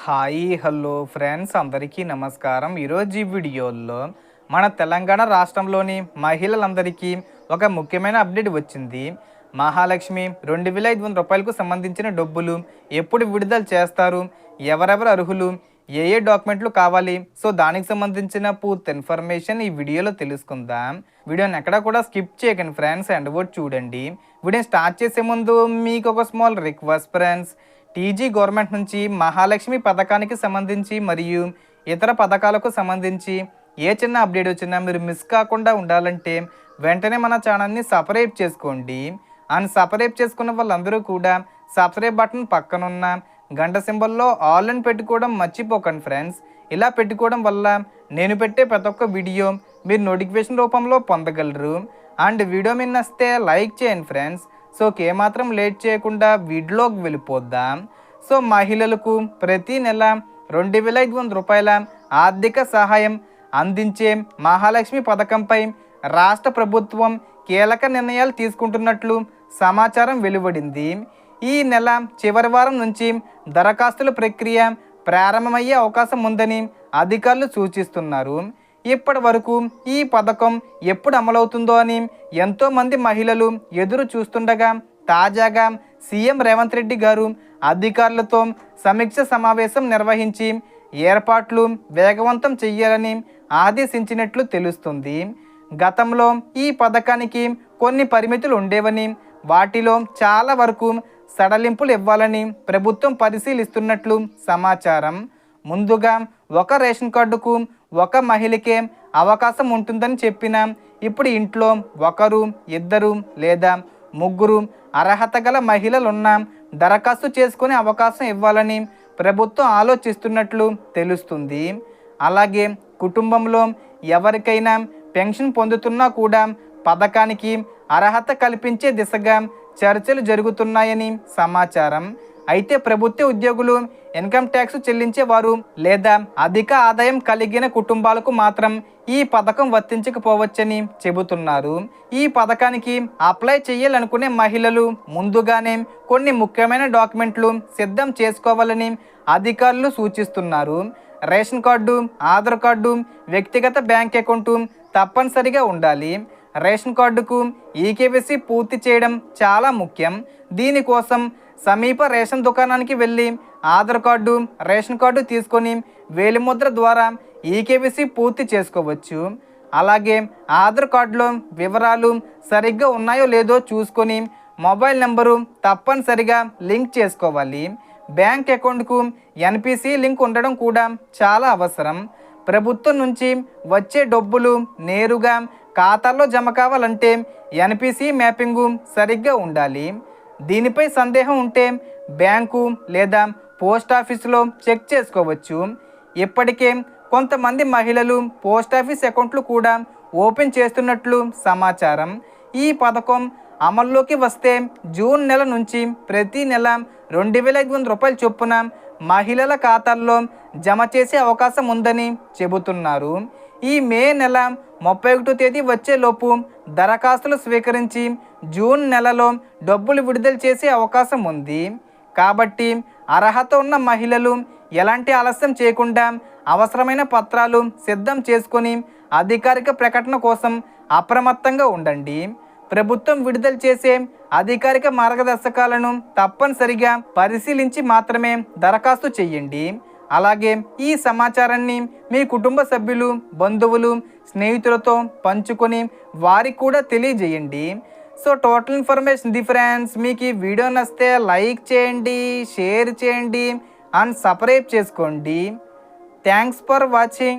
Hi hello friends అందరికీ నమస్కారం. ఈరోజు ఈ వీడియోలో మన తెలంగాణ రాష్ట్రంలోని మహిళలందరికీ ఒక ముఖ్యమైన అప్డేట్ వచ్చింది. మహాలక్ష్మి 2500 రూపాయలకు సంబంధించిన డబ్బులు ఎప్పుడు విడుదల చేస్తారు, ఎవరెవరు అర్హులు, ఏ డాక్యుమెంట్లు కావాలి, సో దానికి సంబంధించిన పూర్తి ఇన్ఫర్మేషన్ ఈ వీడియోలో తెలుసుకుందాం. వీడియోని ఎక్కడా కూడా స్కిప్ చేయకండి ఫ్రెండ్స్, అండ్ వర్డ్ చూడండి. వీడియోని స్టార్ట్ చేసే ముందు మీకు ఒక small request friends. TG government నుంచి మహాలక్ష్మి పథకానికి సంబంధించి మరియు ఇతర పథకాలకు సంబంధించి ఏ చిన్న అప్డేట్ వచ్చినా మీరు మిస్ కాకుండా ఉండాలంటే వెంటనే మన ఛానల్ని సబ్స్క్రైబ్ చేసుకోండి. అండ్ సబ్స్క్రైబ్ చేసుకున్న వాళ్ళందరూ కూడా సబ్స్క్రైబ్ బటన్ పక్కనున్న గంట సింబల్లో ఆల్ అని పెట్టుకోవడం మర్చిపోకండి ఫ్రెండ్స్. ఇలా పెట్టుకోవడం వల్ల నేను పెట్టే ప్రతి ఒక్క వీడియో మీరు నోటిఫికేషన్ రూపంలో పొందగలరు. అండ్ వీడియో మీద నచ్చితే లైక్ చేయండి ఫ్రెండ్స్. సో ఏమాత్రం లేట్ చేయకుండా వీడియోలోకి వెళ్ళిపోద్దాం. సో మహిళలకు ప్రతి నెల 2500 రూపాయల ఆర్థిక సహాయం అందించే మహాలక్ష్మి పథకంపై రాష్ట్ర ప్రభుత్వం కీలక నిర్ణయాలు తీసుకుంటున్నట్లు సమాచారం వెలువడింది. ఈ నెల చివరి వారం నుంచి దరఖాస్తుల ప్రక్రియ ప్రారంభమయ్యే అవకాశం ఉందని అధికారులు సూచిస్తున్నారు. ఇప్పటి వరకు ఈ పథకం ఎప్పుడు అమలవుతుందో అని ఎంతోమంది మహిళలు ఎదురు చూస్తుండగా తాజాగా సీఎం రేవంత్ రెడ్డి గారు అధికారులతో సమీక్ష సమావేశం నిర్వహించి ఏర్పాట్లు వేగవంతం చేయాలని ఆదేశించినట్లు తెలుస్తుంది. గతంలో ఈ పథకానికి కొన్ని పరిమితులు ఉండేవని, వాటిలో చాలా వరకు సడలింపులు ఇవ్వాలని ప్రభుత్వం పరిశీలిస్తున్నట్లు సమాచారం. ముందుగా ఒక రేషన్ కార్డుకు ఒక మహిళకే అవకాశం ఉంటుందని చెప్పిన ఇప్పుడు ఇంట్లో ఒకరు, ఇద్దరు లేదా ముగ్గురు అర్హత గల మహిళలున్న దరఖాస్తు చేసుకునే అవకాశం ఇవ్వాలని ప్రభుత్వం ఆలోచిస్తున్నట్లు తెలుస్తుంది. అలాగే కుటుంబంలో ఎవరికైనా పెన్షన్ పొందుతున్నా కూడా పథకానికి అర్హత కల్పించే దిశగా చర్చలు జరుగుతున్నాయని సమాచారం. అయితే ప్రభుత్వ ఉద్యోగులు, ఇన్కమ్ ట్యాక్స్ చెల్లించేవారు లేదా అధిక ఆదాయం కలిగిన కుటుంబాలకు మాత్రం ఈ పథకం వర్తించకపోవచ్చని చెబుతున్నారు. ఈ పథకానికి అప్లై చేయాలనుకునే మహిళలు ముందుగానే కొన్ని ముఖ్యమైన డాక్యుమెంట్లు సిద్ధం చేసుకోవాలని అధికారులు సూచిస్తున్నారు. రేషన్ కార్డు, ఆధార్ కార్డు, వ్యక్తిగత బ్యాంక్ అకౌంటు తప్పనిసరిగా ఉండాలి. రేషన్ కార్డుకు ఈకేవైసీ పూర్తి చేయడం చాలా ముఖ్యం. దీనికోసం సమీప రేషన్ దుకాణానికి వెళ్ళి ఆధార్ కార్డు, రేషన్ కార్డు తీసుకొని వేలిముద్ర ద్వారా ఈకేవైసీ పూర్తి చేసుకోవచ్చు. అలాగే ఆధార్ కార్డులో వివరాలు సరిగ్గా ఉన్నాయో లేదో చూసుకొని మొబైల్ నెంబరు తప్పనిసరిగా లింక్ చేసుకోవాలి. బ్యాంక్ అకౌంట్కు ఎన్పిసి లింక్ ఉండడం కూడా చాలా అవసరం. ప్రభుత్వం నుంచి వచ్చే డబ్బులు నేరుగా ఖాతాల్లో జమ కావాలంటే ఎన్పిసి మ్యాపింగు సరిగ్గా ఉండాలి. దీనిపై సందేహం ఉంటే బ్యాంకు లేదా పోస్ట్ ఆఫీసులో చెక్ చేసుకోవచ్చు. ఇప్పటికే కొంతమంది మహిళలు పోస్ట్ ఆఫీస్ అకౌంట్లు కూడా ఓపెన్ చేస్తున్నట్లు సమాచారం. ఈ పథకం అమల్లోకి వస్తే జూన్ నెల నుంచి ప్రతి నెల 2500 రూపాయల చొప్పున మహిళల ఖాతాల్లో జమ చేసే అవకాశం ఉందని చెబుతున్నారు. ఈ మే నెల 31వ తేదీ వచ్చేలోపు దరఖాస్తులు స్వీకరించి జూన్ నెలలో డబ్బులు విడుదల చేసే అవకాశం ఉంది. కాబట్టి అర్హత ఉన్న మహిళలు ఎలాంటి ఆలస్యం చేయకుండా అవసరమైన పత్రాలు సిద్ధం చేసుకొని అధికారిక ప్రకటన కోసం అప్రమత్తంగా ఉండండి. ప్రభుత్వం విడుదల చేసే అధికారిక మార్గదర్శకాలను తప్పనిసరిగా పరిశీలించి మాత్రమే దరఖాస్తు చేయండి. అలాగే ఈ సమాచారాన్ని మీ కుటుంబ సభ్యులు, బంధువులు, స్నేహితులతో పంచుకొని వారికి కూడా తెలియజేయండి. So total information the friends. మీకు ఈ వీడియో నచ్చితే లైక్ చేయండి, షేర్ చేయండి అండ్ సబ్స్క్రైబ్ చేసుకోండి. Thanks for watching.